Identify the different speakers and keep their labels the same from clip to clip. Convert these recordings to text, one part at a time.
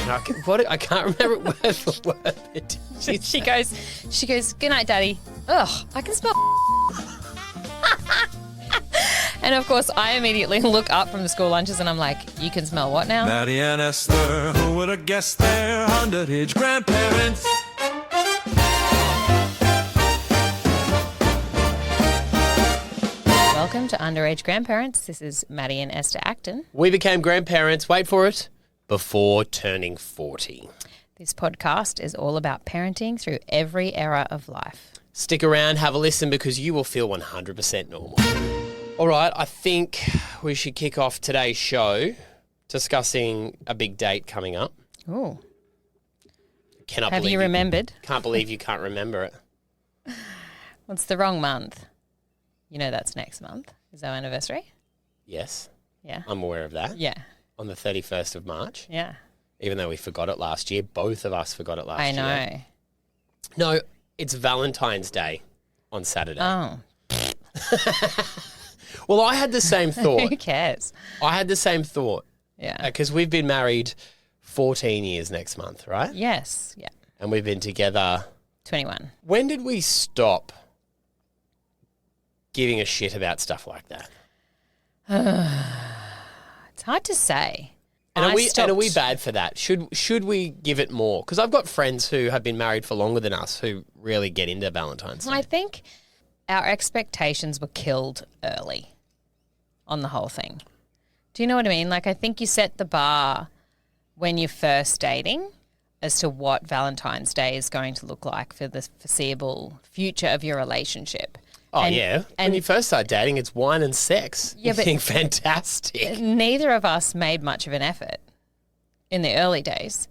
Speaker 1: I can't remember it word for word.
Speaker 2: She goes, good night, Daddy. Ugh, I can smell. And of course, I immediately look up from the school lunches and I'm like, you can smell what now?
Speaker 3: Matty and Esther, who would have guessed they're underage grandparents?
Speaker 2: Welcome to Underaged Grandparents. This is Matty and Esther Acton.
Speaker 1: We became grandparents, wait for it, before turning 40.
Speaker 2: This podcast is all about parenting through every era of life.
Speaker 1: Stick around, have a listen, because you will feel 100% normal. All right, I think we should kick off today's show discussing a big date coming up.
Speaker 2: Ooh.
Speaker 1: Have
Speaker 2: you remembered?
Speaker 1: Can't believe you can't remember it.
Speaker 2: What's the wrong month? You know that's next month. Is our anniversary?
Speaker 1: Yes.
Speaker 2: Yeah.
Speaker 1: I'm aware of that.
Speaker 2: Yeah.
Speaker 1: On the 31st of March.
Speaker 2: Yeah.
Speaker 1: Even though we forgot it last year. Both of us forgot it last year.
Speaker 2: I know.
Speaker 1: No, it's Valentine's Day on Saturday.
Speaker 2: Oh.
Speaker 1: Well, I had the same thought.
Speaker 2: Who cares?
Speaker 1: I had the same thought.
Speaker 2: Yeah.
Speaker 1: Because we've been married 14 years next month, right?
Speaker 2: Yes. Yeah.
Speaker 1: And we've been together.
Speaker 2: 21.
Speaker 1: When did we stop giving a shit about stuff like that?
Speaker 2: It's hard to say.
Speaker 1: And are we bad for that? Should we give it more? Because I've got friends who have been married for longer than us who really get into Valentine's Day.
Speaker 2: I think our expectations were killed early on the whole thing. Do you know what I mean? Like, I think you set the bar when you're first dating as to what Valentine's Day is going to look like for the foreseeable future of your relationship.
Speaker 1: Oh, yeah. When you first start dating, it's wine and sex.
Speaker 2: Yeah,
Speaker 1: you think fantastic.
Speaker 2: Neither of us made much of an effort in the early days.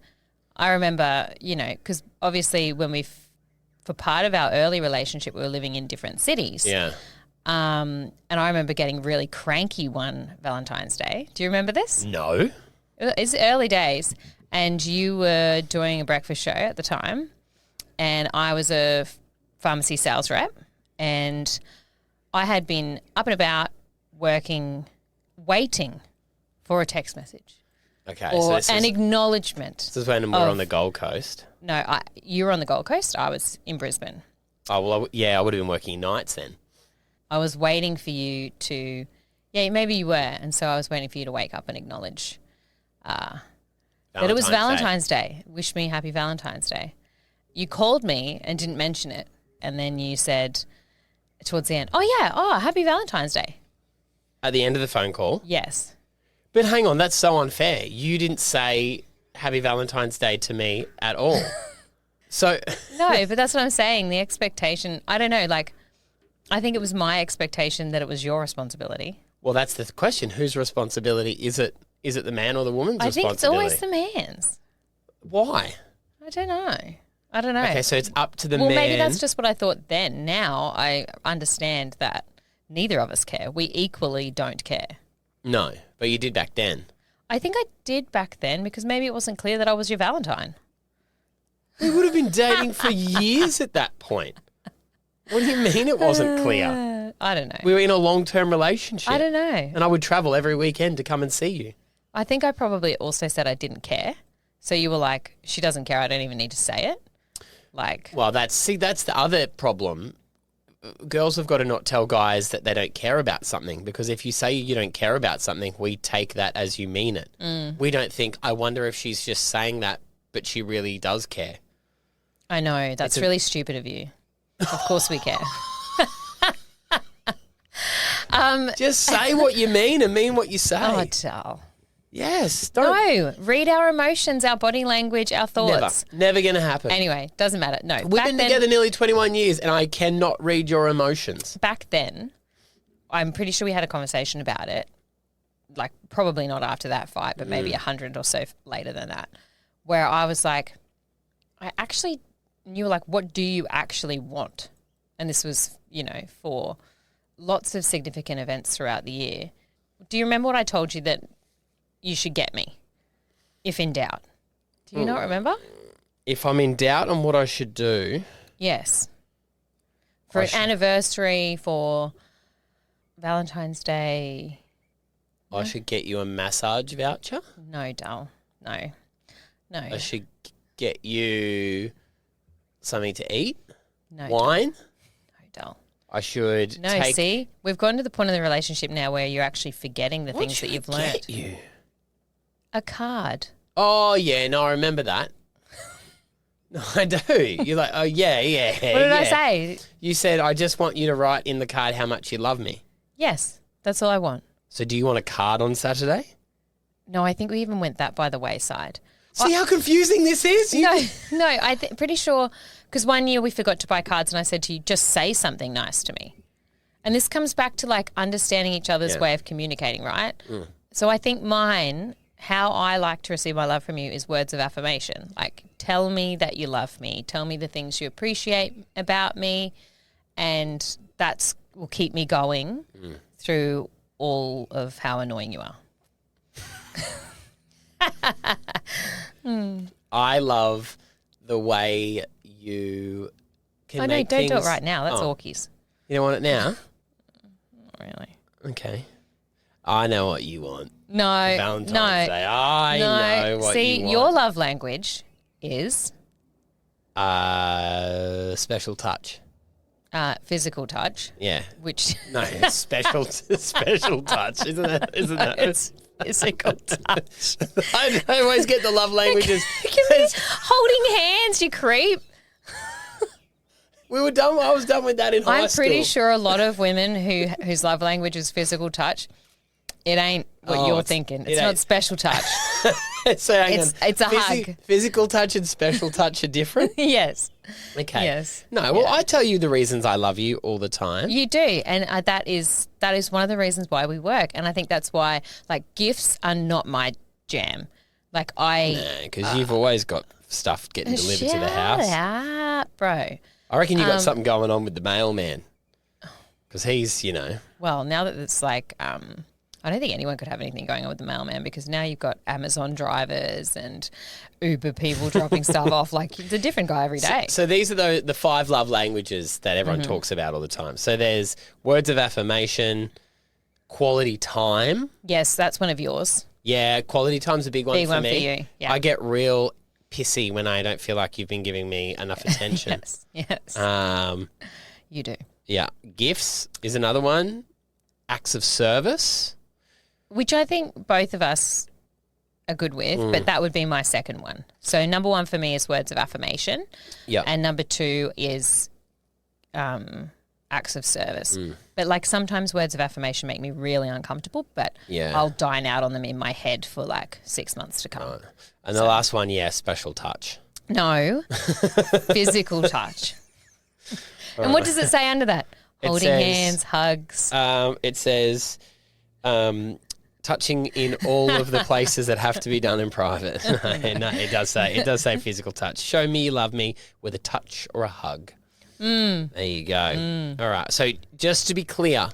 Speaker 2: I remember, because obviously for part of our early relationship, we were living in different cities.
Speaker 1: Yeah.
Speaker 2: And I remember getting really cranky one Valentine's Day. Do you remember this?
Speaker 1: No.
Speaker 2: It's early days. And you were doing a breakfast show at the time. And I was a pharmacy sales rep. And I had been up and about working, waiting for a text message.
Speaker 1: Okay.
Speaker 2: Or an acknowledgement.
Speaker 1: This is when we're on the Gold Coast.
Speaker 2: No, you were on the Gold Coast. I was in Brisbane.
Speaker 1: Oh, well, I would have been working nights then.
Speaker 2: I was waiting for you to, maybe you were. And so I was waiting for you to wake up and acknowledge that it was Valentine's Day. Wish me happy Valentine's Day. You called me and didn't mention it. And then you said towards the end, happy Valentine's Day.
Speaker 1: At the end of the phone call?
Speaker 2: Yes.
Speaker 1: But hang on, that's so unfair. You didn't say happy Valentine's Day to me at all. So
Speaker 2: no, but that's what I'm saying. The expectation, I don't know, I think it was my expectation that it was your responsibility.
Speaker 1: Well, that's the question. Whose responsibility is it? Is it the man or the woman's responsibility?
Speaker 2: I think it's always the man's.
Speaker 1: Why?
Speaker 2: I don't know.
Speaker 1: Okay, so it's up to the man.
Speaker 2: Well, maybe that's just what I thought then. Now I understand that neither of us care. We equally don't care.
Speaker 1: No, but you did back then.
Speaker 2: I think I did back then because maybe it wasn't clear that I was your Valentine.
Speaker 1: We would have been dating for years at that point. What do you mean it wasn't clear?
Speaker 2: I don't know.
Speaker 1: We were in a long-term relationship.
Speaker 2: I don't know.
Speaker 1: And I would travel every weekend to come and see you.
Speaker 2: I think I probably also said I didn't care. So you were like, she doesn't care, I don't even need to say it. Well, that's the other problem. Girls have got to not tell guys that they don't care about something, because if you say you don't care about something, we take that as you mean it. We don't think, I wonder if she's just saying that, but she really does care. I know. That's really stupid of you. Of course we care.
Speaker 1: Just say what you mean and mean what you say.
Speaker 2: Oh, Dal.
Speaker 1: Yes.
Speaker 2: No, read our emotions, our body language, our thoughts.
Speaker 1: Never going to happen.
Speaker 2: Anyway, doesn't matter. No.
Speaker 1: We've been together nearly 21 years and I cannot read your emotions.
Speaker 2: Back then, I'm pretty sure we had a conversation about it, probably not after that fight, but maybe 100 or so later than that, where I was like, you were like, what do you actually want? And this was, for lots of significant events throughout the year. Do you remember what I told you that you should get me, if in doubt? Do you not remember?
Speaker 1: If I'm in doubt on what I should do.
Speaker 2: Yes. For an anniversary, for Valentine's Day.
Speaker 1: I should get you a massage voucher?
Speaker 2: No, Dal. No. No.
Speaker 1: I should get you something to eat.
Speaker 2: No.
Speaker 1: Wine.
Speaker 2: No, Dal.
Speaker 1: I should
Speaker 2: No, see? We've gotten to the point of the relationship now where you're actually forgetting the things that you've learned.
Speaker 1: Get you?
Speaker 2: A card.
Speaker 1: Oh, yeah. No, I remember that. No, I do. You're like, oh, yeah.
Speaker 2: What did I say?
Speaker 1: You said, I just want you to write in the card how much you love me.
Speaker 2: Yes, that's all I want.
Speaker 1: So do you want a card on Saturday?
Speaker 2: No, I think we even went that by the wayside.
Speaker 1: See how confusing this is?
Speaker 2: I'm pretty sure, because one year we forgot to buy cards and I said to you, just say something nice to me. And this comes back to like understanding each other's way of communicating, right? So I think how I like to receive my love from you is words of affirmation. Like, tell me that you love me. Tell me the things you appreciate about me. And that will keep me going through all of how annoying you are.
Speaker 1: I love the way you can
Speaker 2: don't
Speaker 1: make
Speaker 2: do it
Speaker 1: things-
Speaker 2: right now. That's orkies.
Speaker 1: You don't want it now?
Speaker 2: Not really.
Speaker 1: Okay. I know what you want.
Speaker 2: No,
Speaker 1: Valentine's Day. I know what
Speaker 2: See,
Speaker 1: you want.
Speaker 2: your love language is
Speaker 1: special touch.
Speaker 2: physical touch.
Speaker 1: Yeah.
Speaker 2: Which
Speaker 1: No, special touch, isn't it?
Speaker 2: it's physical touch.
Speaker 1: I always get the love languages.
Speaker 2: Give me holding hands, you creep.
Speaker 1: We were done. I was done with that in high
Speaker 2: I'm
Speaker 1: school.
Speaker 2: pretty sure a lot of women whose love language is physical touch. It ain't what you're thinking. It's not special touch.
Speaker 1: So hang on.
Speaker 2: It's a hug.
Speaker 1: Physical touch and special touch are different?
Speaker 2: Yes.
Speaker 1: Okay.
Speaker 2: Yes.
Speaker 1: No, well, I tell you the reasons I love you all the time.
Speaker 2: You do, and that is one of the reasons why we work. And I think that's why, like, gifts are not my jam. Like
Speaker 1: Because you've always got stuff getting delivered to the house.
Speaker 2: Shut up, bro.
Speaker 1: I reckon you got something going on with the mailman. Because he's,
Speaker 2: Well, now that it's like, I don't think anyone could have anything going on with the mailman because now you've got Amazon drivers and Uber people dropping stuff off. Like, it's a different guy every day.
Speaker 1: So these are the 5 love languages that everyone
Speaker 2: Mm-hmm.
Speaker 1: talks about all the time. So there's words of affirmation, quality time.
Speaker 2: Yes, that's one of yours.
Speaker 1: Yeah, quality time's a big one
Speaker 2: Big
Speaker 1: for
Speaker 2: one
Speaker 1: me.
Speaker 2: for you, yeah.
Speaker 1: I get real pissy when I don't feel like you've been giving me enough attention.
Speaker 2: Yes. You do.
Speaker 1: Yeah. Gifts is another one. Acts of service.
Speaker 2: Which I think both of us are good with, but that would be my second one. So number 1 for me is words of affirmation.
Speaker 1: Yeah.
Speaker 2: And number 2 is acts of service. But like sometimes words of affirmation make me really uncomfortable, but
Speaker 1: Yeah.
Speaker 2: I'll dine out on them in my head for like 6 months to come.
Speaker 1: And the last one, special touch.
Speaker 2: No, physical touch. And what does it say under that? Holding
Speaker 1: says,
Speaker 2: hands, hugs.
Speaker 1: It says touching in all of the places that have to be done in private. No, it does say physical touch. Show me you love me with a touch or a hug. There you go. All right. So just to be clear,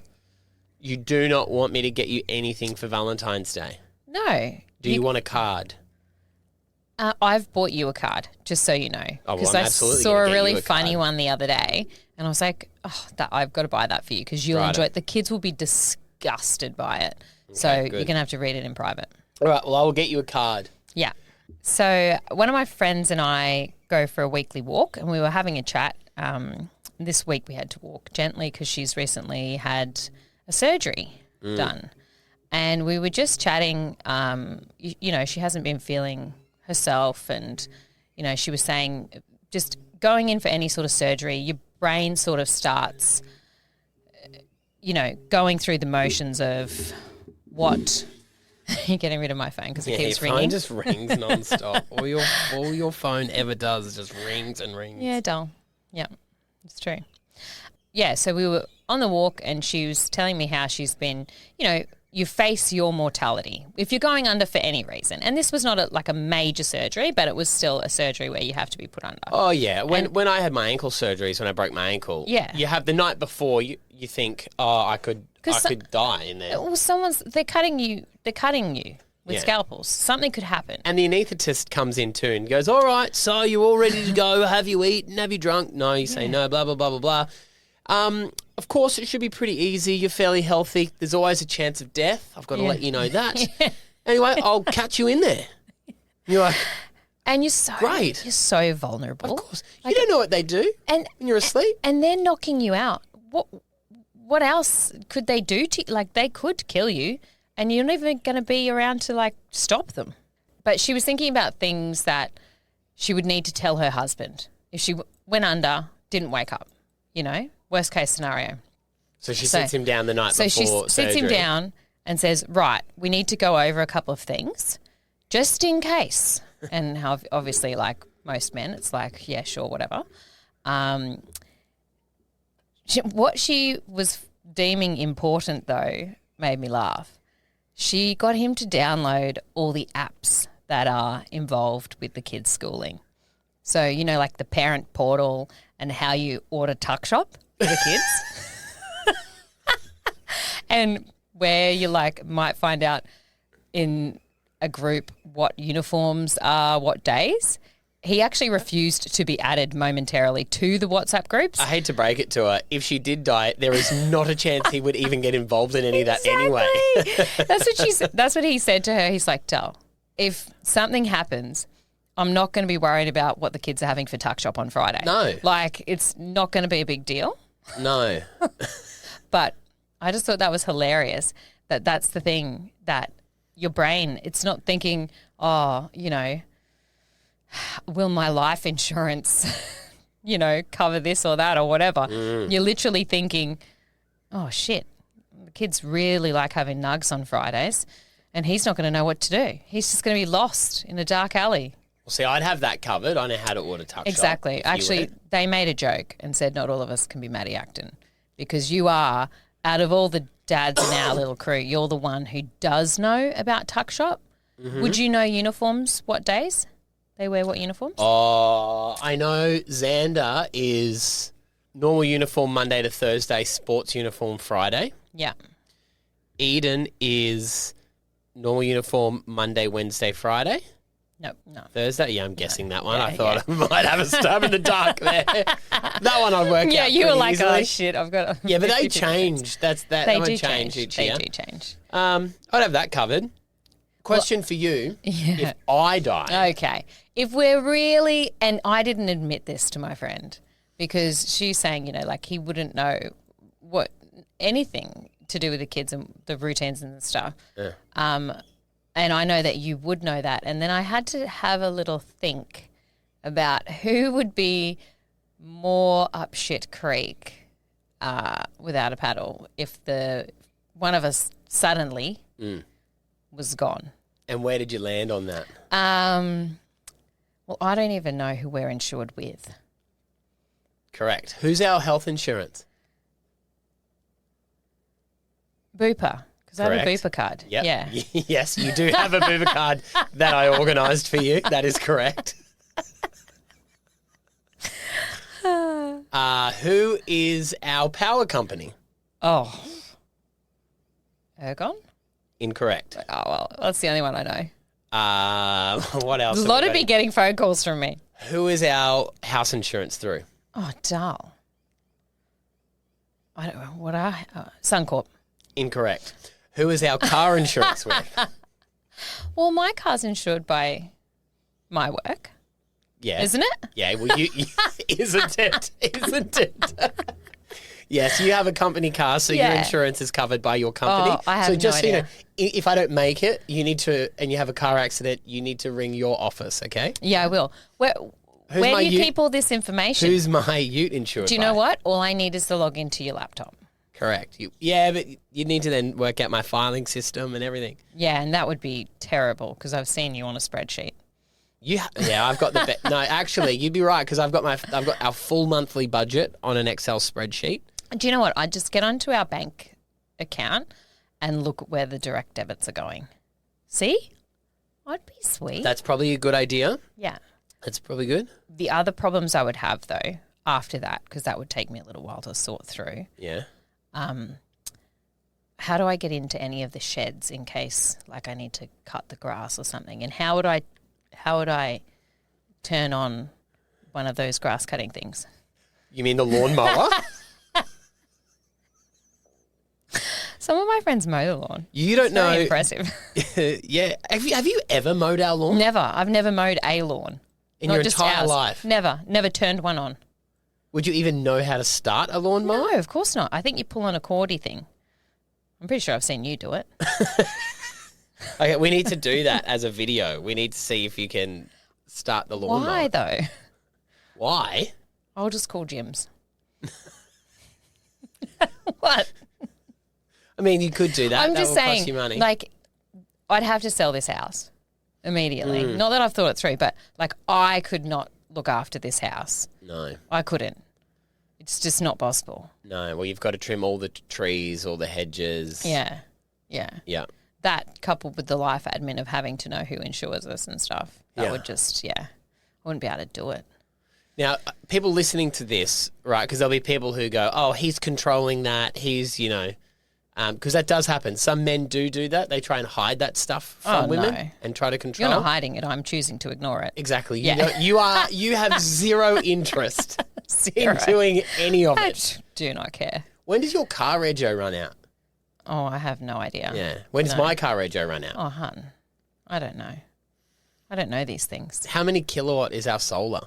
Speaker 1: you do not want me to get you anything for Valentine's Day.
Speaker 2: No.
Speaker 1: Do you want a card?
Speaker 2: I've bought you a card, just so you know.
Speaker 1: Oh, well,
Speaker 2: Because
Speaker 1: I'm
Speaker 2: I
Speaker 1: absolutely
Speaker 2: saw
Speaker 1: gonna
Speaker 2: a
Speaker 1: get
Speaker 2: really
Speaker 1: you a
Speaker 2: funny
Speaker 1: card.
Speaker 2: one the other day, and I was like, I've got to buy that for you because you'll
Speaker 1: Righto.
Speaker 2: enjoy it. The kids will be disgusted by it. So
Speaker 1: good.
Speaker 2: you're going to have to read it in private.
Speaker 1: All right. Well, I will get you a card.
Speaker 2: Yeah. So one of my friends and I go for a weekly walk, and we were having a chat. This week we had to walk gently because she's recently had a surgery done. And we were just chatting, she hasn't been feeling herself, and, she was saying just going in for any sort of surgery, your brain sort of starts, going through the motions of what... You're getting rid of my phone because it keeps
Speaker 1: your
Speaker 2: ringing.
Speaker 1: phone just rings nonstop. all your phone ever does is just rings and rings.
Speaker 2: Yeah, dull. Yeah, it's true. Yeah, so we were on the walk and she was telling me how she's been, you face your mortality if you're going under for any reason. And this was not a major surgery, but it was still a surgery where you have to be put under.
Speaker 1: Oh, yeah. When I had my ankle surgeries, when I broke my ankle, you have the night before, you think, I could die in there.
Speaker 2: Well, they're cutting you with scalpels. Something could happen.
Speaker 1: And the anaesthetist comes in too and goes, all right, so you're all ready to go. Have you eaten? Have you drunk? No, you say no, blah, blah, blah, blah, blah. Of course, it should be pretty easy. You're fairly healthy. There's always a chance of death. I've got to let you know that. Anyway, I'll catch you in there. You're like,
Speaker 2: And you're so vulnerable.
Speaker 1: Of course. You don't know what they do when you're asleep.
Speaker 2: And they're knocking you out. What else could they do to you? Like, they could kill you and you're not even going to be around to, like, stop them. But she was thinking about things that she would need to tell her husband if she went under, didn't wake up, worst case scenario.
Speaker 1: So she sits him down the night before surgery.
Speaker 2: So she sits him down and says, right, we need to go over a couple of things just in case. And how obviously, like most men, it's like, yeah, sure, whatever. What she was deeming important, though, made me laugh. She got him to download all the apps that are involved with the kids' schooling. So, like the parent portal and how you order tuck shop for the kids. And where you might find out in a group what uniforms are, what days. He actually refused to be added momentarily to the WhatsApp groups.
Speaker 1: I hate to break it to her. If she did die, there is not a chance he would even get involved in any of that anyway.
Speaker 2: That's what he said to her. He's like, Del, if something happens, I'm not going to be worried about what the kids are having for tuck shop on Friday.
Speaker 1: No.
Speaker 2: It's not going to be a big deal.
Speaker 1: No.
Speaker 2: But I just thought that was hilarious, that's the thing, that your brain, it's not thinking, will my life insurance, cover this or that or whatever. You're literally thinking, oh, shit, the kids really like having nugs on Fridays and he's not going to know what to do. He's just going to be lost in a dark alley.
Speaker 1: Well, see, I'd have that covered. I know how to order tuck shop.
Speaker 2: Exactly. Actually, they made a joke and said not all of us can be Matty Acton because you are, out of all the dads in our little crew, you're the one who does know about tuck shop. Mm-hmm. Would you know uniforms, what days they wear what uniforms?
Speaker 1: Oh, I know Xander is normal uniform Monday to Thursday, sports uniform Friday.
Speaker 2: Yeah.
Speaker 1: Eden is normal uniform Monday, Wednesday, Friday.
Speaker 2: No.
Speaker 1: Thursday? Yeah, I'm guessing that one. I thought I might have a stab in the dark there. That one I'd work out.
Speaker 2: Yeah, you were like,
Speaker 1: easily.
Speaker 2: oh shit, I've got.
Speaker 1: Yeah, but they change. They do change each year.
Speaker 2: They do change.
Speaker 1: I'd have that covered. Question for you: if I die,
Speaker 2: okay, if we're really, and I didn't admit this to my friend because she's saying, he wouldn't know what anything to do with the kids and the routines and stuff. Yeah. And I know that you would know that. And then I had to have a little think about who would be more up shit creek without a paddle if one of us suddenly was gone.
Speaker 1: And where did you land on that?
Speaker 2: Well, I don't even know who we're insured with.
Speaker 1: Correct. Who's our health insurance?
Speaker 2: Bupa. Because I have a Bupa card.
Speaker 1: Yep.
Speaker 2: Yeah.
Speaker 1: Yes, you do have a Bupa card that I organised for you. That is correct. Who is our power company?
Speaker 2: Oh. Ergon?
Speaker 1: Incorrect.
Speaker 2: Oh, well, that's the only one I know.
Speaker 1: What else?
Speaker 2: A lot of me getting phone calls from me.
Speaker 1: Who is our house insurance through?
Speaker 2: Oh, dull. I don't know. What Suncorp.
Speaker 1: Incorrect. Who is our car insurance with?
Speaker 2: Well, my car's insured by my work.
Speaker 1: Yeah.
Speaker 2: Isn't it?
Speaker 1: Yeah, well, you isn't it? Isn't it? Yes, you have a company car, so your insurance is covered by your company.
Speaker 2: Oh, I have
Speaker 1: so just
Speaker 2: no idea.
Speaker 1: If I don't make it, you need to, and you have a car accident, you need to ring your office, okay?
Speaker 2: Yeah, I will. Where do you keep all this information?
Speaker 1: Who's my ute insured
Speaker 2: Do you know what? All I need is to log into your laptop.
Speaker 1: Correct. But you need to then work out my filing system and everything.
Speaker 2: Yeah, and that would be terrible because I've seen you on a spreadsheet.
Speaker 1: I've got the no. Actually, you'd be right because I've got our full monthly budget on an Excel spreadsheet.
Speaker 2: Do you know what? I just get onto our bank account and look at where the direct debits are going. See, I'd be sweet.
Speaker 1: That's probably a good idea.
Speaker 2: Yeah,
Speaker 1: that's probably good.
Speaker 2: The other problems I would have though after that, because that would take me a little while to sort through.
Speaker 1: Yeah.
Speaker 2: How do I get into any of the sheds in case I need to cut the grass or something? And how would I turn on one of those grass cutting things?
Speaker 1: You mean the lawnmower?
Speaker 2: Some of my friends mow the lawn.
Speaker 1: You don't
Speaker 2: It's
Speaker 1: know.
Speaker 2: very impressive.
Speaker 1: Yeah. Have you ever mowed our lawn?
Speaker 2: Never. I've never mowed a lawn.
Speaker 1: In
Speaker 2: Not
Speaker 1: your
Speaker 2: just
Speaker 1: entire
Speaker 2: ours.
Speaker 1: life?
Speaker 2: Never. Never turned one on.
Speaker 1: Would you even know how to start a lawnmower?
Speaker 2: No, of course not. I think you pull on a cordy thing. I'm pretty sure I've seen you do it.
Speaker 1: Okay, we need to do that as a video. We need to see if you can start the lawnmower.
Speaker 2: Why though?
Speaker 1: Why?
Speaker 2: I'll just call Jim's. What?
Speaker 1: I mean, you could do that.
Speaker 2: I'm
Speaker 1: that
Speaker 2: just
Speaker 1: will
Speaker 2: saying,
Speaker 1: cost you money.
Speaker 2: like, I'd have to sell this house immediately.
Speaker 1: Mm.
Speaker 2: Not that I've thought it through, but like, I could not look after this house.
Speaker 1: No.
Speaker 2: I couldn't. It's just not possible.
Speaker 1: No. Well, you've got to trim all the trees, all the hedges.
Speaker 2: Yeah. Yeah.
Speaker 1: Yeah.
Speaker 2: That coupled with the life admin of having to know who insures us and stuff, that
Speaker 1: Yeah.
Speaker 2: would just, I wouldn't be able to do it.
Speaker 1: Now, people listening to this, right, because there'll be people who go, oh, he's controlling that. He's, because that does happen. Some men do that. They try and hide that stuff from women
Speaker 2: no.
Speaker 1: and try to control.
Speaker 2: You're not hiding it. I'm choosing to ignore it.
Speaker 1: Exactly.
Speaker 2: Yeah.
Speaker 1: You have zero interest
Speaker 2: Zero.
Speaker 1: in doing any of
Speaker 2: I
Speaker 1: it.
Speaker 2: do not care.
Speaker 1: When does your car rego run out?
Speaker 2: Oh, I have no idea.
Speaker 1: Yeah. When does
Speaker 2: No.
Speaker 1: my car rego run out?
Speaker 2: Oh, hun. I don't know. I don't know these things.
Speaker 1: How many kilowatt is our solar?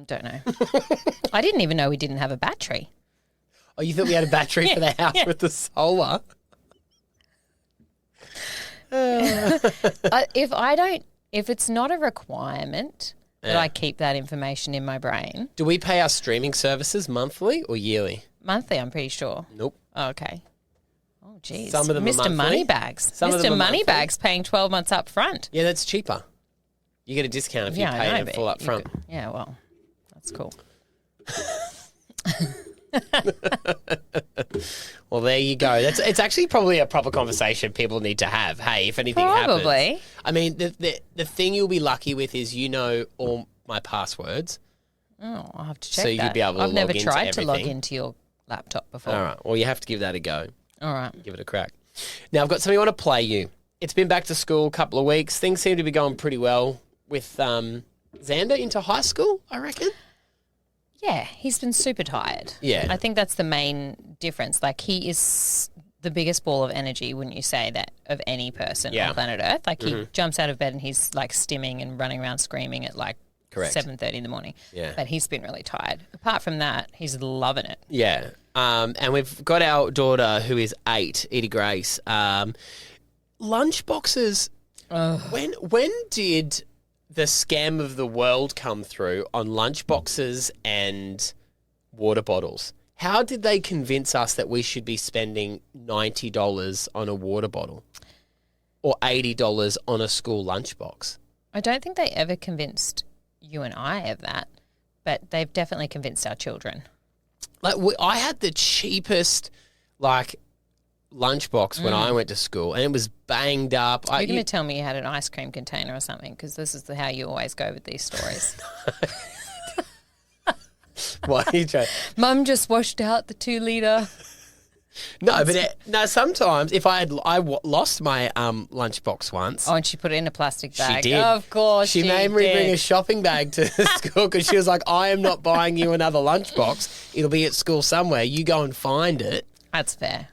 Speaker 2: Don't know. I didn't even know we didn't have a battery.
Speaker 1: Oh, you thought we had a battery for the house with the solar?
Speaker 2: If it's not a requirement that
Speaker 1: Yeah.
Speaker 2: I keep that information in my brain,
Speaker 1: Do we pay our streaming services monthly or yearly?
Speaker 2: monthly, I'm pretty sure.
Speaker 1: Nope.
Speaker 2: Oh, okay. Oh, geez.
Speaker 1: Some of them are
Speaker 2: Mr.
Speaker 1: monthly.
Speaker 2: Moneybags.
Speaker 1: Some of them
Speaker 2: Mr.
Speaker 1: are monthly.
Speaker 2: Moneybags paying 12 months up front.
Speaker 1: Yeah, that's cheaper. You get a discount if you pay
Speaker 2: I know,
Speaker 1: it
Speaker 2: but
Speaker 1: full up
Speaker 2: you
Speaker 1: front.
Speaker 2: could- yeah, well, that's cool.
Speaker 1: Well, there you go. It's actually probably a proper conversation people need to have. Hey, if anything
Speaker 2: Probably.
Speaker 1: happens. I mean, the thing you'll be lucky with is all my passwords.
Speaker 2: Oh, I'll have to check
Speaker 1: So you'd
Speaker 2: that.
Speaker 1: be able to
Speaker 2: I've never
Speaker 1: log into
Speaker 2: tried to log
Speaker 1: everything.
Speaker 2: into your laptop before.
Speaker 1: All right. Well, you have to give that a go.
Speaker 2: All right.
Speaker 1: Give it a crack. Now, I've got something I want to play you. It's been back to school a couple of weeks. Things seem to be going pretty well with Xander into high school, I reckon.
Speaker 2: Yeah, he's been super tired.
Speaker 1: Yeah.
Speaker 2: I think that's the main difference. Like, he is the biggest ball of energy, wouldn't you say, that of any person
Speaker 1: Yeah.
Speaker 2: on planet Earth? Like, he jumps out of bed and he's like stimming and running around screaming at like
Speaker 1: Correct.
Speaker 2: 7:30 in the morning.
Speaker 1: Yeah.
Speaker 2: But he's been really tired. Apart from that, he's loving it.
Speaker 1: Yeah. And we've got our daughter who is 8, Edie Grace. Lunch boxes. When did the scam of the world come through on lunch boxes and water bottles? How did they convince us that we should be spending $90 on a water bottle or $80 on a school lunchbox?
Speaker 2: I don't think they ever convinced you and I of that, but they've definitely convinced our children.
Speaker 1: Like I had the cheapest lunchbox when I went to school, and it was banged up.
Speaker 2: You're going to tell me you had an ice cream container or something, because this is how you always go with these stories.
Speaker 1: Why are you trying?
Speaker 2: Mum just washed out the 2-litre.
Speaker 1: No, but sometimes if I lost my lunchbox once.
Speaker 2: Oh, and she put it in a plastic bag.
Speaker 1: She did.
Speaker 2: Of course
Speaker 1: She made me bring a shopping bag to school because she was like, I am not buying you another lunchbox. It'll be at school somewhere. You go and find it.
Speaker 2: That's fair.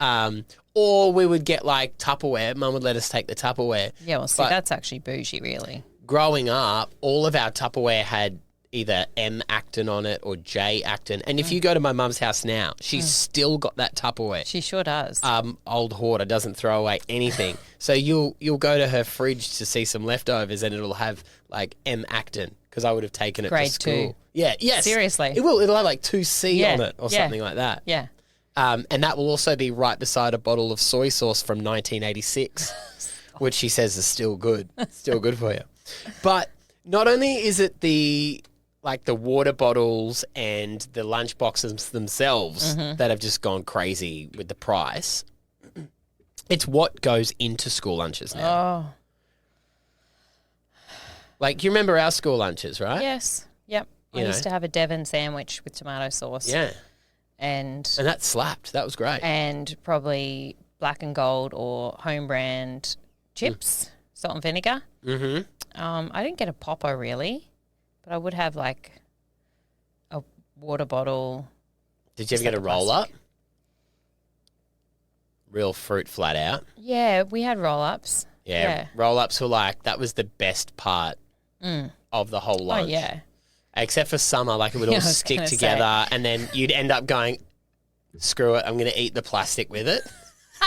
Speaker 1: Or we would get like Tupperware. Mum would let us take the Tupperware.
Speaker 2: Yeah, well, see,
Speaker 1: But
Speaker 2: that's actually bougie, really.
Speaker 1: growing up, all of our Tupperware had either M Acton on it or J Acton. And if you go to my mum's house now, she's still got that Tupperware.
Speaker 2: She sure does.
Speaker 1: Old hoarder, doesn't throw away anything. So you'll go to her fridge to see some leftovers and it'll have like M Acton because I would have taken it
Speaker 2: Grade
Speaker 1: to school.
Speaker 2: 2.
Speaker 1: Yeah, yes.
Speaker 2: Seriously.
Speaker 1: It will. It'll have like 2C
Speaker 2: Yeah,
Speaker 1: on it or
Speaker 2: yeah.
Speaker 1: something like that.
Speaker 2: yeah.
Speaker 1: And that will also be right beside a bottle of soy sauce from 1986, which she says is still good. Still good for you. But not only is it the water bottles and the lunch boxes themselves that have just gone crazy with the price, it's what goes into school lunches now.
Speaker 2: Oh,
Speaker 1: Like, you remember our school lunches, right?
Speaker 2: yes. Yep. I
Speaker 1: You
Speaker 2: used
Speaker 1: know.
Speaker 2: to have a Devon sandwich with tomato sauce.
Speaker 1: Yeah.
Speaker 2: And
Speaker 1: And that slapped. That was great.
Speaker 2: probably black and gold or home brand chips, salt and vinegar.
Speaker 1: Mm-hmm.
Speaker 2: I didn't get a popper really, but I would have like a water bottle.
Speaker 1: Did you ever
Speaker 2: Just
Speaker 1: get a
Speaker 2: like a
Speaker 1: roll-up? real fruit flat out.
Speaker 2: Yeah, we had roll-ups.
Speaker 1: Yeah. Roll-ups were like, that was the best part of the whole lunch.
Speaker 2: Oh, yeah.
Speaker 1: Except for summer, like it would all stick together and then you'd end up going, screw it, I'm going to eat the plastic with it.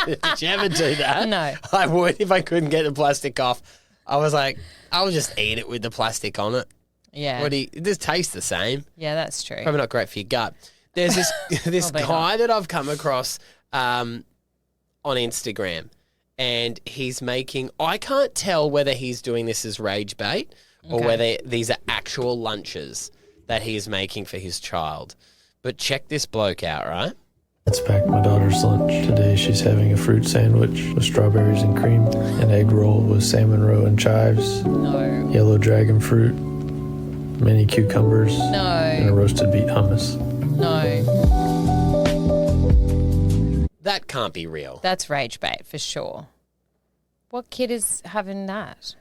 Speaker 1: Did you ever do that?
Speaker 2: No.
Speaker 1: I would if I couldn't get the plastic off. I was like, I'll just eat it with the plastic on it.
Speaker 2: Yeah.
Speaker 1: It just tastes the same.
Speaker 2: Yeah, that's true.
Speaker 1: Probably not great for your gut. There's this guy that I've come across on Instagram, and he's making. I can't tell whether he's doing this as rage bait or whether these are actual lunches that he is making for his child. But check this bloke out, right?
Speaker 4: Let's pack my daughter's lunch. Today she's having a fruit sandwich with strawberries and cream, an egg roll with salmon roe and chives, yellow dragon fruit, mini cucumbers, and a roasted beet hummus.
Speaker 2: No.
Speaker 1: That can't be real.
Speaker 2: That's rage bait for sure. What kid is having that?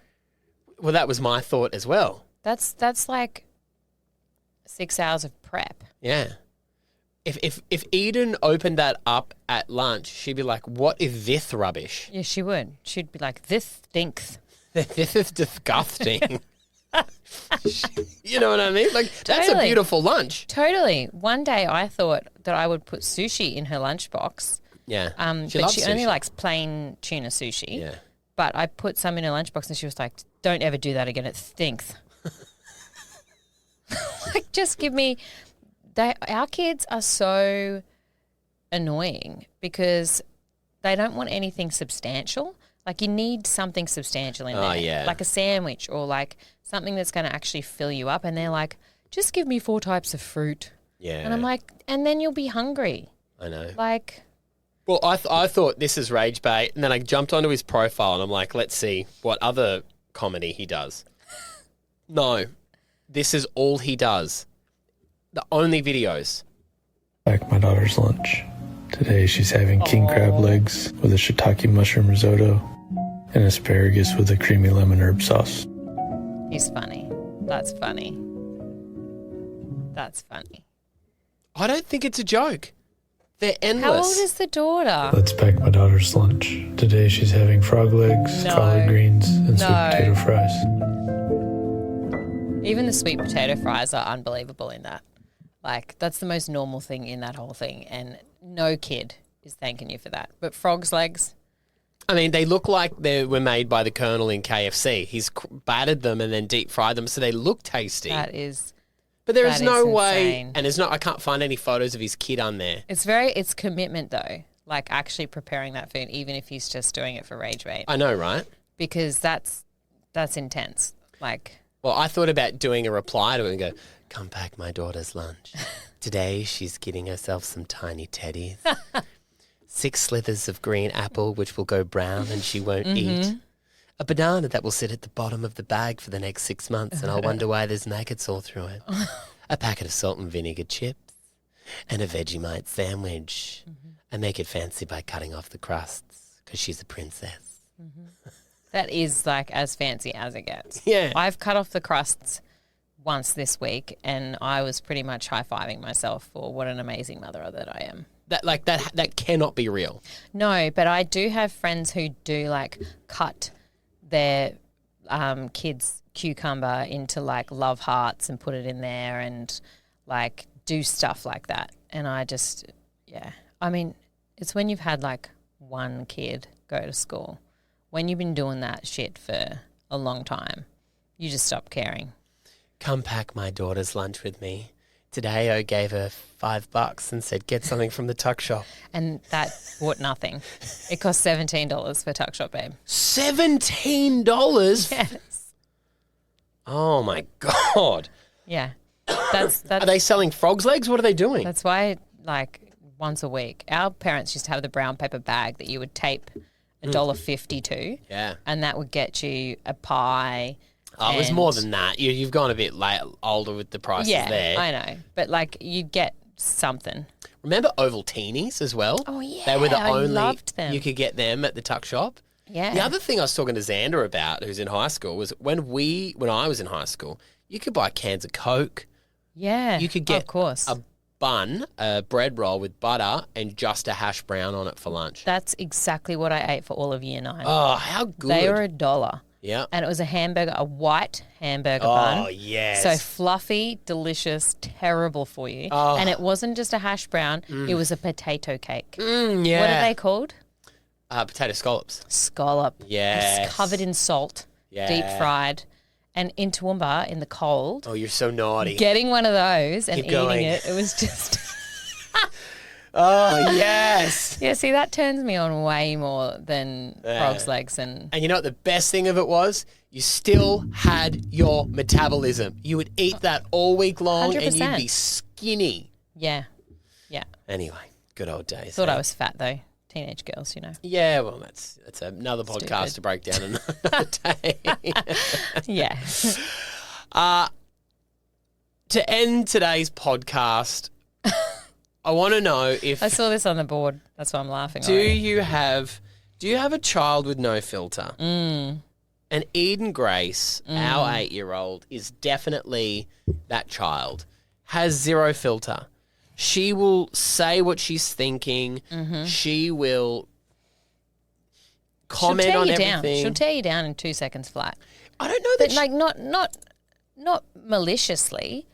Speaker 1: Well, that was my thought as well.
Speaker 2: That's like 6 hours of prep.
Speaker 1: Yeah. If Eden opened that up at lunch, she'd be like, what is this rubbish?
Speaker 2: Yeah, she would. She'd be like, this stinks.
Speaker 1: This is disgusting. You know what I mean? Like, that's a beautiful lunch.
Speaker 2: Totally. One day I thought that I would put sushi in her lunchbox.
Speaker 1: Yeah.
Speaker 2: But she only likes plain tuna sushi.
Speaker 1: Yeah.
Speaker 2: But I put some in her lunchbox and she was like, don't ever do that again. It stinks. Like, just give me... Our kids are so annoying because they don't want anything substantial. Like, you need something substantial in there.
Speaker 1: Oh, yeah.
Speaker 2: Like a sandwich or like something that's going to actually fill you up. And they're like, just give me 4 types of fruit.
Speaker 1: Yeah.
Speaker 2: And I'm like, and then you'll be hungry.
Speaker 1: I know.
Speaker 2: Like...
Speaker 1: Well, I thought this is rage bait, and then I jumped onto his profile and I'm like, let's see what other comedy he does. No, this is all he does. The only videos.
Speaker 4: Pack my daughter's lunch. Today she's having king crab legs with a shiitake mushroom risotto and asparagus with a creamy lemon herb sauce.
Speaker 2: He's funny. That's funny. That's funny.
Speaker 1: I don't think it's a joke. They're endless.
Speaker 2: How old is the daughter?
Speaker 4: Let's pack my daughter's lunch. Today she's having frog legs, collard greens, and sweet potato fries.
Speaker 2: Even the sweet potato fries are unbelievable in that. Like, that's the most normal thing in that whole thing, and no kid is thanking you for that. But frog's legs...
Speaker 1: I mean, they look like they were made by the Colonel in KFC. He's battered them and then deep fried them so they look tasty.
Speaker 2: That is...
Speaker 1: But there is no way,
Speaker 2: insane.
Speaker 1: and there's no. I can't find any photos of his kid on there.
Speaker 2: It's commitment though, like actually preparing that food, even if he's just doing it for rage bait.
Speaker 1: I know, right?
Speaker 2: Because that's intense. Like,
Speaker 1: well, I thought about doing a reply to it and go, "Come pack my daughter's lunch. Today she's getting herself some tiny teddies, 6 slithers of green apple which will go brown and she won't eat." A banana that will sit at the bottom of the bag for the next 6 months and I'll wonder why there's maggots all through it. A packet of salt and vinegar chips and a Vegemite sandwich. I make it fancy by cutting off the crusts because she's a princess.
Speaker 2: that is like as fancy as it gets.
Speaker 1: Yeah.
Speaker 2: I've cut off the crusts once this week and I was pretty much high-fiving myself for what an amazing mother that I am.
Speaker 1: That cannot be real.
Speaker 2: No, but I do have friends who do like cut their kids' cucumber into like love hearts and put it in there and like do stuff like that. And I just, yeah. I mean, it's when you've had like one kid go to school. When you've been doing that shit for a long time, you just stop caring.
Speaker 1: Come pack my daughter's lunch with me. Today I gave her $5 and said, get something from the tuck shop.
Speaker 2: And that bought nothing. It cost $17 for tuck shop, babe.
Speaker 1: $17?
Speaker 2: Yes.
Speaker 1: Oh my God.
Speaker 2: Yeah. That's
Speaker 1: Are they selling frog's legs? What are they doing?
Speaker 2: That's why, like, once a week, our parents used to have the brown paper bag that you would tape $1.50 to.
Speaker 1: Yeah.
Speaker 2: And that would get you a pie.
Speaker 1: Oh, it was more than that. You've gone a bit older with the prices there.
Speaker 2: Yeah, I know. But, like, you get something.
Speaker 1: Remember Ovaltinis as well?
Speaker 2: Oh, yeah.
Speaker 1: They were the
Speaker 2: I
Speaker 1: only...
Speaker 2: loved them.
Speaker 1: You could get them at the tuck shop.
Speaker 2: Yeah.
Speaker 1: The other thing I was talking to Xander about, who's in high school, was when I was in high school, you could buy cans of Coke.
Speaker 2: Yeah.
Speaker 1: You could get
Speaker 2: of course.
Speaker 1: a bun, a bread roll with butter, and just a hash brown on it for lunch.
Speaker 2: That's exactly what I ate for all of year 9.
Speaker 1: Oh, how good.
Speaker 2: They were $1.
Speaker 1: Yeah.
Speaker 2: And it was a hamburger, a white hamburger bun.
Speaker 1: Oh, yes.
Speaker 2: So fluffy, delicious, terrible for you.
Speaker 1: Oh.
Speaker 2: And it wasn't just a hash brown, it was a potato cake.
Speaker 1: Yeah.
Speaker 2: What are they called?
Speaker 1: Potato scallops.
Speaker 2: Scallop.
Speaker 1: Yes.
Speaker 2: It's covered in salt, deep fried. And in Toowoomba, in the cold.
Speaker 1: Oh, you're so naughty.
Speaker 2: Getting one of those and
Speaker 1: Keep going.
Speaker 2: eating it was just...
Speaker 1: Oh, yes.
Speaker 2: Yeah, see, that turns me on way more than frog's legs. And
Speaker 1: you know what the best thing of it was? You still had your metabolism. You would eat that all week long
Speaker 2: 100%.
Speaker 1: and you'd be skinny.
Speaker 2: yeah.
Speaker 1: Anyway, good old days.
Speaker 2: Thought
Speaker 1: eh?
Speaker 2: I was fat, though. Teenage girls, you know.
Speaker 1: Yeah, well, that's another podcast to break down another day.
Speaker 2: Yeah.
Speaker 1: To end today's podcast, I want to know if
Speaker 2: I saw this on the board. That's why I'm laughing.
Speaker 1: do you have a child with no filter? And Eden Grace, our 8-year-old, is definitely that child. Has zero filter. She will say what she's thinking. She will comment on everything.
Speaker 2: She'll tear you down in 2 seconds flat.
Speaker 1: I don't know that.
Speaker 2: But not maliciously,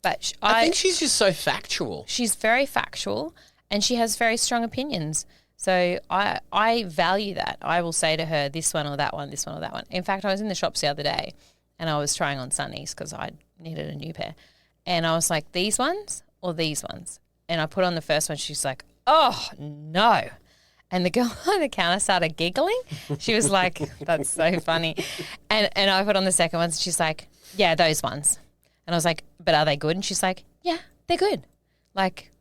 Speaker 2: but
Speaker 1: I think she's just so factual.
Speaker 2: she's very factual and she has very strong opinions. So I value that. I will say to her, this one or that one, this one or that one. In fact, I was in the shops the other day and I was trying on sunnies because I needed a new pair. And I was like, these ones or these ones? And I put on the first one. She's like, oh, no. And the girl on the counter started giggling. She was like, that's so funny. And I put on the second one. And she's like, yeah, those ones. And I was like, but are they good? And she's like, yeah, they're good. Like,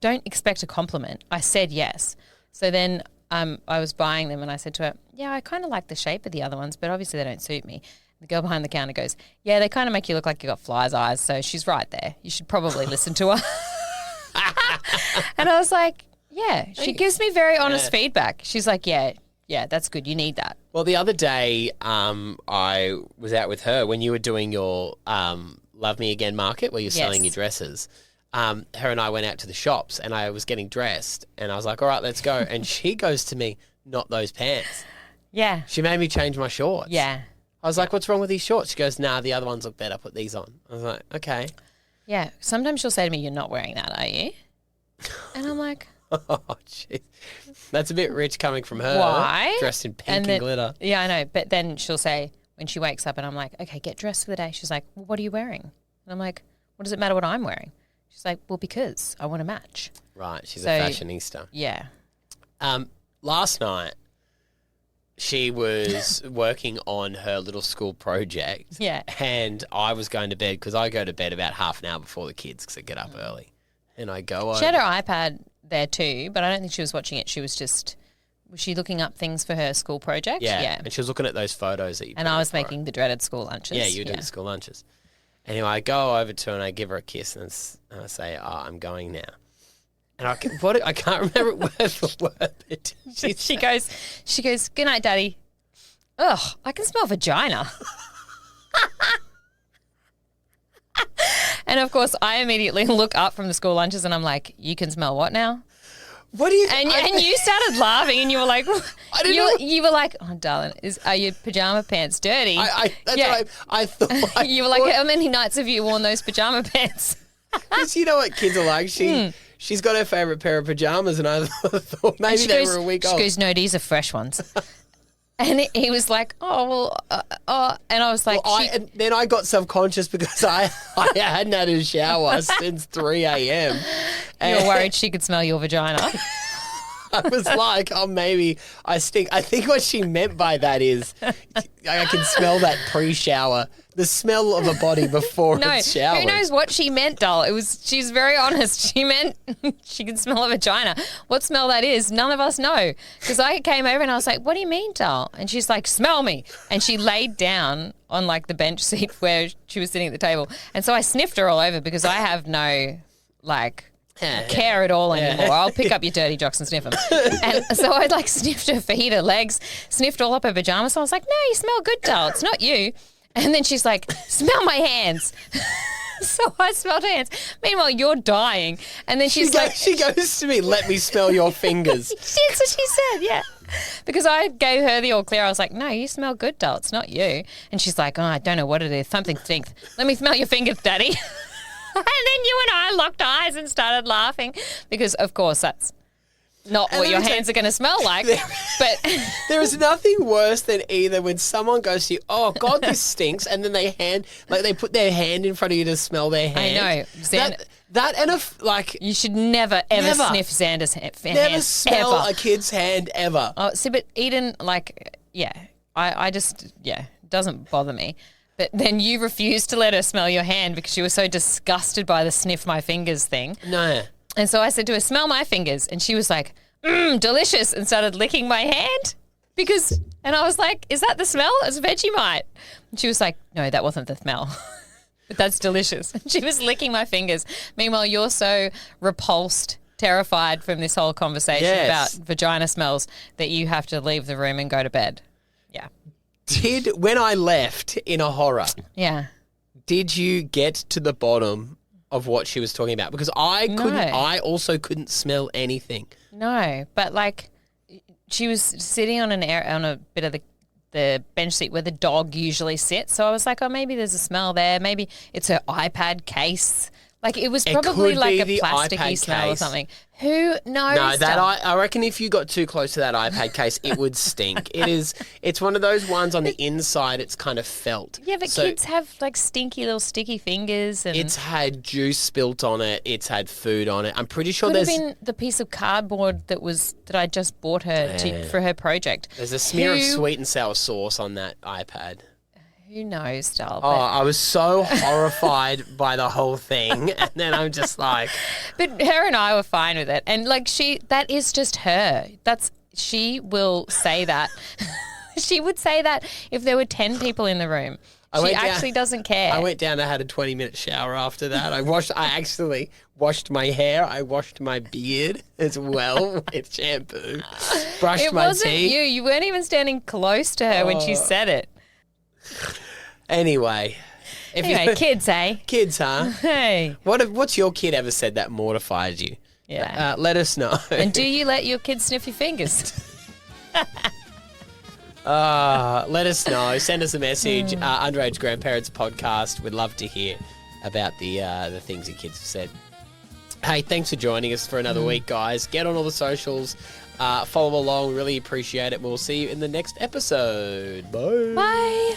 Speaker 2: don't expect a compliment. I said yes. So then I was buying them and I said to her, yeah, I kind of like the shape of the other ones, but obviously they don't suit me. The girl behind the counter goes, yeah, they kind of make you look like you got fly's eyes. So she's right there. You should probably listen to her. And I was like, yeah, she gives me very honest feedback. She's like, yeah, that's good. You need that.
Speaker 1: Well, the other day I was out with her when you were doing your Love Me Again market where you're selling your dresses. Her and I went out to the shops and I was getting dressed and I was like, all right, let's go. And she goes to me, not those pants.
Speaker 2: Yeah.
Speaker 1: She made me change my shorts.
Speaker 2: Yeah.
Speaker 1: I was like, what's wrong with these shorts? She goes, nah, the other ones look better. Put these on. I was like, okay.
Speaker 2: Yeah. Sometimes she'll say to me, you're not wearing that, are you? And I'm like,
Speaker 1: oh, jeez. That's a bit rich coming from her.
Speaker 2: Why?
Speaker 1: Dressed in pink and glitter.
Speaker 2: Yeah, I know. But then she'll say, when she wakes up and I'm like, okay, get dressed for the day. She's like, well, what are you wearing? And I'm like, what does it matter what I'm wearing? She's like, well, because I want to match.
Speaker 1: Right. She's a fashionista.
Speaker 2: Yeah.
Speaker 1: Last night, she was working on her little school project.
Speaker 2: Yeah.
Speaker 1: And I was going to bed because I go to bed about half an hour before the kids because I get up early. And I go over.
Speaker 2: She had her iPad there too, but I don't think she was watching it. She was she looking up things for her school project?
Speaker 1: Yeah. And she was looking at those photos that you
Speaker 2: And I was making the dreaded school lunches.
Speaker 1: Yeah, you were doing the school lunches. Anyway, I go over to her and I give her a kiss and I say, I'm going now. And I can't remember it word for word. But
Speaker 2: she goes, good night, Daddy. Ugh, I can smell vagina. And, of course, I immediately look up from the school lunches and I'm like, you can smell what now?
Speaker 1: What do you?
Speaker 2: And you started laughing and you were like,
Speaker 1: I didn't know.
Speaker 2: You were like, oh, darling, are your pajama pants dirty?
Speaker 1: That's what I thought.
Speaker 2: You were like, how many nights have you worn those pajama pants?
Speaker 1: Because you know what kids are like. She's got her favourite pair of pajamas and I thought maybe they were a week old.
Speaker 2: She goes, no, these are fresh ones. And he was like, oh, well, and I was like...
Speaker 1: and then I got self-conscious because I hadn't had a shower since 3 a.m.
Speaker 2: You were worried she could smell your vagina.
Speaker 1: I was like, oh, maybe I stink. I think what she meant by that is I can smell that pre-shower, the smell of a body before it's showered.
Speaker 2: Who knows what she meant, doll? She's very honest. She meant she can smell a vagina. What smell that is, none of us know. Because I came over and I was like, what do you mean, doll? And she's like, smell me. And she laid down on like the bench seat where she was sitting at the table. And so I sniffed her all over because I have no care at all anymore. I'll pick up your dirty jocks and sniff them. And so I like sniffed her feet, her legs, sniffed all up her pajamas. So I was like, no, you smell good, doll. It's not you. And then she's like, smell my hands. So I smelled her hands. Meanwhile, you're dying. And then she
Speaker 1: goes to me, let me smell your fingers.
Speaker 2: That's what she said, yeah. Because I gave her the all clear. I was like, no, you smell good, doll. It's not you. And she's like, oh, I don't know what it is. Something stinks. Let me smell your fingers, Daddy. And then you and I locked eyes and started laughing because, of course, that's not what your hands are going to smell like. But
Speaker 1: there is nothing worse than either when someone goes to you, oh, God, this stinks, and then they put their hand in front of you to smell their hand.
Speaker 2: I know.
Speaker 1: That and
Speaker 2: you should never ever sniff Xander's hand.
Speaker 1: Never smell a kid's hand ever.
Speaker 2: Oh, see, but Eden, I just doesn't bother me. But then you refused to let her smell your hand because you were so disgusted by the sniff my fingers thing.
Speaker 1: No.
Speaker 2: And so I said to her, smell my fingers, and she was like, delicious, and started licking my hand and I was like, is that the smell? It's Vegemite. And she was like, no, that wasn't the smell. But that's delicious. She was licking my fingers. Meanwhile, you're so repulsed, terrified from this whole conversation about vagina smells that you have to leave the room and go to bed. Yeah.
Speaker 1: When I left in a horror, did you get to the bottom of what she was talking about? Because I also couldn't smell anything.
Speaker 2: No, but she was sitting on a bit of the bench seat where the dog usually sits. So I was like, oh, maybe there's a smell there. Maybe it's her iPad case. It was probably like a plasticky smell or something. Who knows?
Speaker 1: No, I reckon if you got too close to that iPad case, it would stink. It's one of those ones on the inside. It's kind of felt.
Speaker 2: Yeah, but kids have stinky little sticky fingers, and
Speaker 1: it's had juice spilt on it. It's had food on it. I'm pretty sure
Speaker 2: could have been the piece of cardboard that I just bought her for her project.
Speaker 1: There's a smear of sweet and sour sauce on that iPad.
Speaker 2: Who knows, doll?
Speaker 1: Oh, I was so horrified by the whole thing. And then I'm just like...
Speaker 2: But her and I were fine with it. And that is just her. She will say that. She would say that if there were 10 people in the room. She actually doesn't care.
Speaker 1: I went down and had a 20-minute shower after that. I actually washed my hair. I washed my beard as well with shampoo. Brushed my teeth. It wasn't
Speaker 2: you. You weren't even standing close to her when she said it.
Speaker 1: Anyway,
Speaker 2: kids, eh?
Speaker 1: Kids, huh?
Speaker 2: Hey.
Speaker 1: What's your kid ever said that mortified you?
Speaker 2: Yeah.
Speaker 1: Let us know.
Speaker 2: And do you let your kids sniff your fingers?
Speaker 1: Let us know. Send us a message. Underaged Grandparents podcast. We'd love to hear about the things your kids have said. Hey, thanks for joining us for another week, guys. Get on all the socials. Follow along. Really appreciate it. We'll see you in the next episode. Bye.
Speaker 2: Bye.